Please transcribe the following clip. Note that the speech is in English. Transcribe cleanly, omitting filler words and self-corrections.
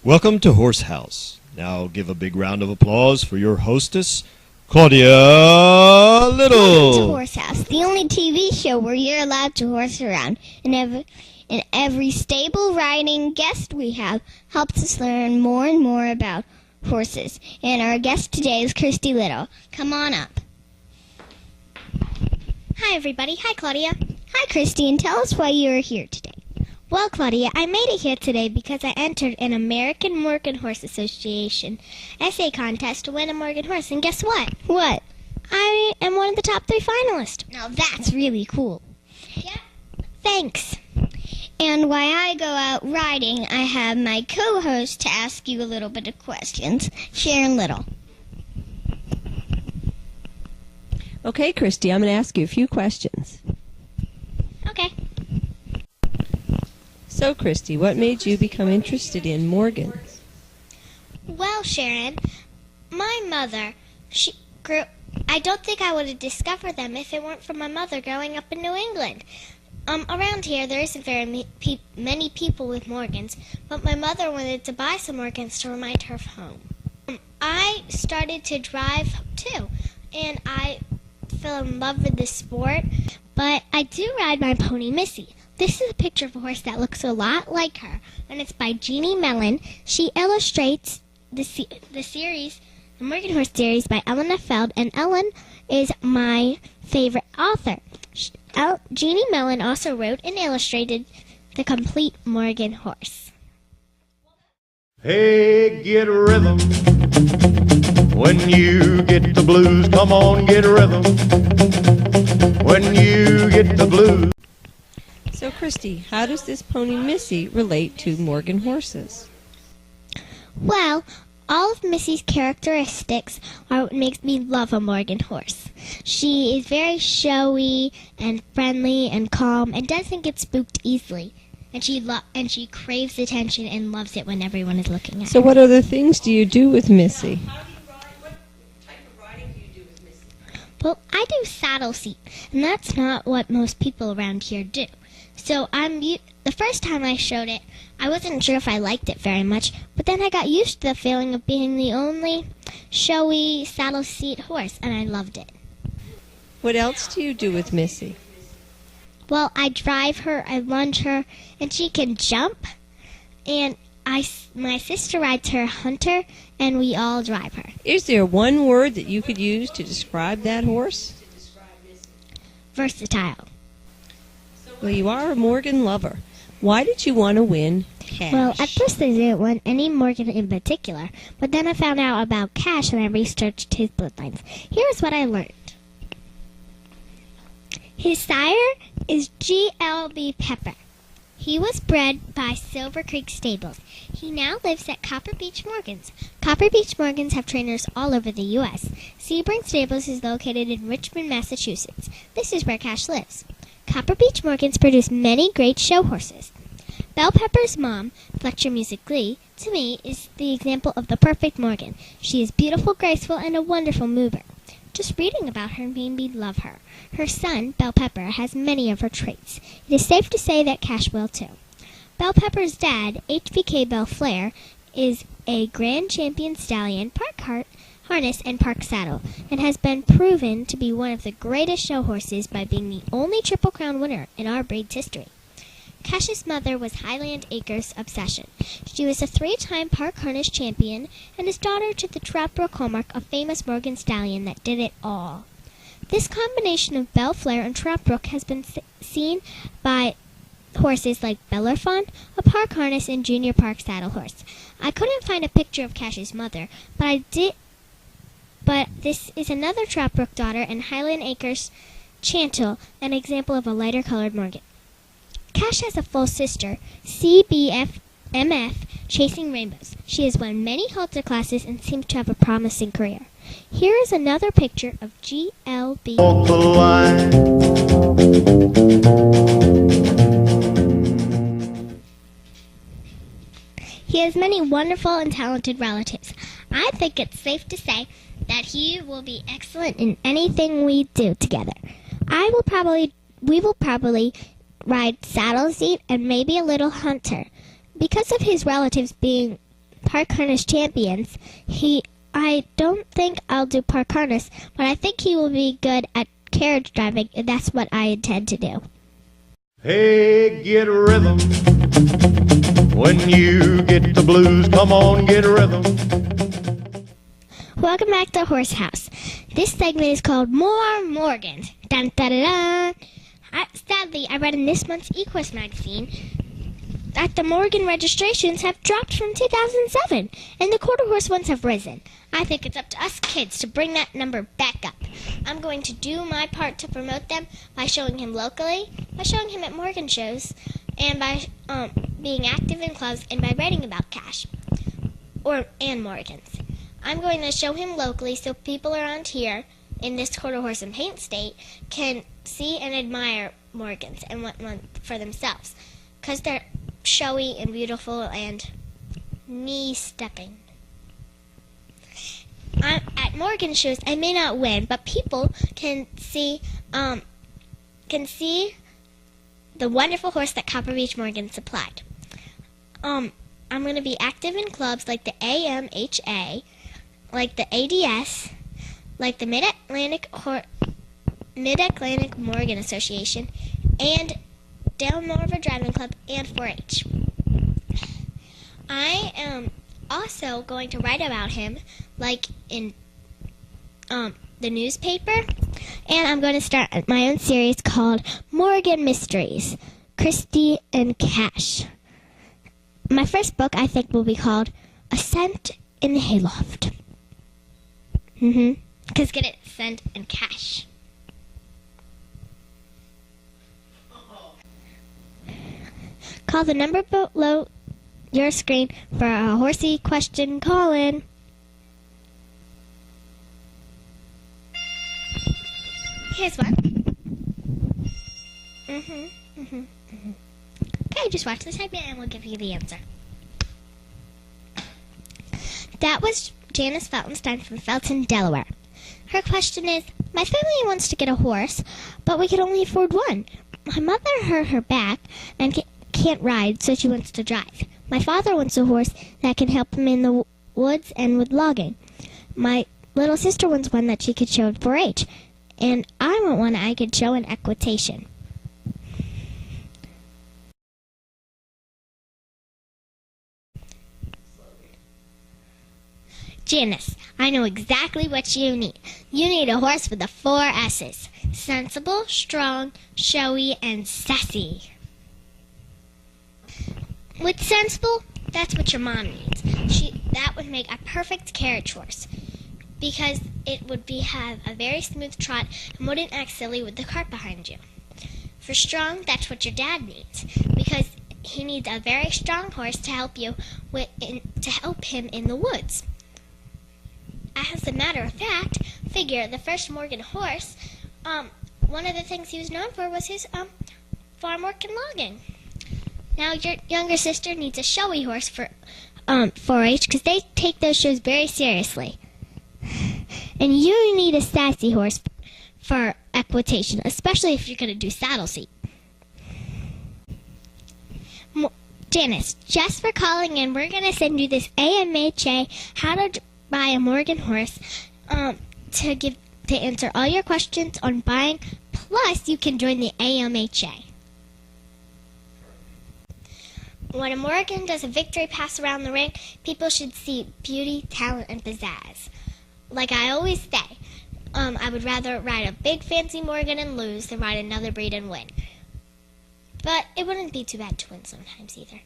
Welcome to Horse House. Now give a big round of applause for your hostess, Claudia Little. Welcome to Horse House, the only TV show where you're allowed to horse around. And every stable riding guest we have helps us learn more and more about horses. And our guest today is Christy Little. Come on up. Hi, everybody. Hi, Claudia. Hi, Christy, and tell us why you are here today. Well, Claudia, I made it here today because I entered an American Morgan Horse Association essay contest to win a Morgan horse, and guess what? What? I am one of the top 3 finalists. Now that's really cool. Yeah. Thanks. And while I go out riding, I have my co-host to ask you a little bit of questions. Sharon Little. Okay, Christy, I'm going to ask you a few questions. Okay. So, Christy, what made you become interested in Morgans? Well, Sharon, my mother, I don't think I would have discovered them if it weren't for my mother growing up in New England. Around here, there isn't very many people with Morgans, but my mother wanted to buy some Morgans to remind her of home. I started to drive, too, and I fell in love with the sport, but I do ride my pony, Missy. This is a picture of a horse that looks a lot like her, and it's by Jeannie Mellon. She illustrates the series, the Morgan Horse series by Ellen F. Feld, and Ellen is my favorite author. Jeannie Mellon also wrote and illustrated The Complete Morgan Horse. Hey, get rhythm. When you get the blues, come on, get rhythm. When you get the blues. So, Christy, how does this pony Missy relate to Morgan horses? Well, all of Missy's characteristics are what makes me love a Morgan horse. She is very showy and friendly and calm and doesn't get spooked easily. And she craves attention and loves it when everyone is looking at her. So what other things do you do with Missy? What type of riding do you do with Missy? Well, I do saddle seat, and that's not what most people around here do. So the first time I showed it, I wasn't sure if I liked it very much, but then I got used to the feeling of being the only showy saddle seat horse, and I loved it. What else do you do with Missy? Well, I drive her, I lunge her, and she can jump, and my sister rides her Hunter, and we all drive her. Is there one word that you could use to describe that horse? Versatile. Well, you are a Morgan lover. Why did you want to win Cash? Well, at first I didn't want any Morgan in particular, but then I found out about Cash and I researched his bloodlines. Here's what I learned. His sire is G.L.B. Pepper. He was bred by Silver Creek Stables. He now lives at Copper Beech Morgans. Copper Beech Morgans have trainers all over the U.S. Sebring Stables is located in Richmond, Massachusetts. This is where Cash lives. Copper Beech Morgans produce many great show horses. Belle Pepper's mom, Fletcher Music Glee, to me is the example of the perfect Morgan. She is beautiful, graceful, and a wonderful mover. Just reading about her made me love her. Her son, Belle Pepper, has many of her traits. It is safe to say that Cash will too. Belle Pepper's dad, HVK Belle Flair, is a grand champion stallion, park harness, and park saddle, and has been proven to be one of the greatest show horses by being the only Triple Crown winner in our breed's history. Cash's mother was Highland Acres Obsession. She was a 3-time park harness champion and is daughter to the Troutbrook Hallmark, a famous Morgan stallion that did it all. This combination of Belle Flair and Troutbrook has been seen by horses like Bellerophon, a park harness and junior park saddle horse. I couldn't find a picture of Cash's mother, but this is another Troutbrook daughter and Highland Acres Chantel, an example of a lighter colored Morgan. Cash has a full sister, CBF MF Chasing Rainbows. She has won many halter classes and seems to have a promising career. Here is another picture of GLB. Walk the line. He has many wonderful and talented relatives. I think it's safe to say that he will be excellent in anything we do together. We will probably ride saddle seat and maybe a little hunter. Because of his relatives being park harness champions, I don't think I'll do park harness, but I think he will be good at carriage driving, and that's what I intend to do. Hey, get rhythm. When you get the blues, come on, get rhythm. Welcome back to Horse House. This segment is called More Morgans. Dun, dun, dun, dun. Sadly, I read in this month's eQuest magazine that the Morgan registrations have dropped from 2007, and the quarter horse ones have risen. I think it's up to us kids to bring that number back up. I'm going to do my part to promote them by showing him locally, by showing him at Morgan shows, and by being active in clubs, and by writing about Cash and Morgans. I'm going to show him locally so people around here in this quarter horse and paint state can see and admire Morgans and want one for themselves, because they're showy and beautiful and knee-stepping. At Morgan shows, I may not win, but people can see the wonderful horse that Copper Beech Morgan supplied. I'm going to be active in clubs like the AMHA, like the ADS, like the Mid-Atlantic Morgan Association, and Delmarva Driving Club, and 4-H. I am also going to write about him, like in the newspaper, and I'm going to start my own series called Morgan Mysteries, Christy and Cash. My first book, I think, will be called Ascent in the Hayloft. Because get it, Ascent and Cash. Call the number below your screen for a horsey question call-in. Here's one. Okay, just watch the segment and we'll give you the answer. That was Janice Feltenstein from Felton, Delaware. Her question is, my family wants to get a horse, but we can only afford one. My mother hurt her back and can't ride, so she wants to drive. My father wants a horse that can help him in the woods and with logging. My little sister wants one that she could show at 4-H, and I want one I could show in equitation. Janice, I know exactly what you need. You need a horse with the 4 S's. Sensible, strong, showy, and sassy. With sensible, that's what your mom needs. That would make a perfect carriage horse, because it would have a very smooth trot and wouldn't act silly with the cart behind you. For strong, that's what your dad needs, because he needs a very strong horse to help him in the woods. As a matter of fact, figure the first Morgan horse, one of the things he was known for was his farm work and logging. Now your younger sister needs a showy horse for 4-H, because they take those shows very seriously. And you need a sassy horse for equitation, especially if you're going to do saddle seat. Janice, just for calling in, we're going to send you this AMHA How to Buy a Morgan Horse to answer all your questions on buying. Plus, you can join the AMHA. When a Morgan does a victory pass around the ring, people should see beauty, talent, and pizzazz. Like I always say, I would rather ride a big fancy Morgan and lose than ride another breed and win. But it wouldn't be too bad to win sometimes either.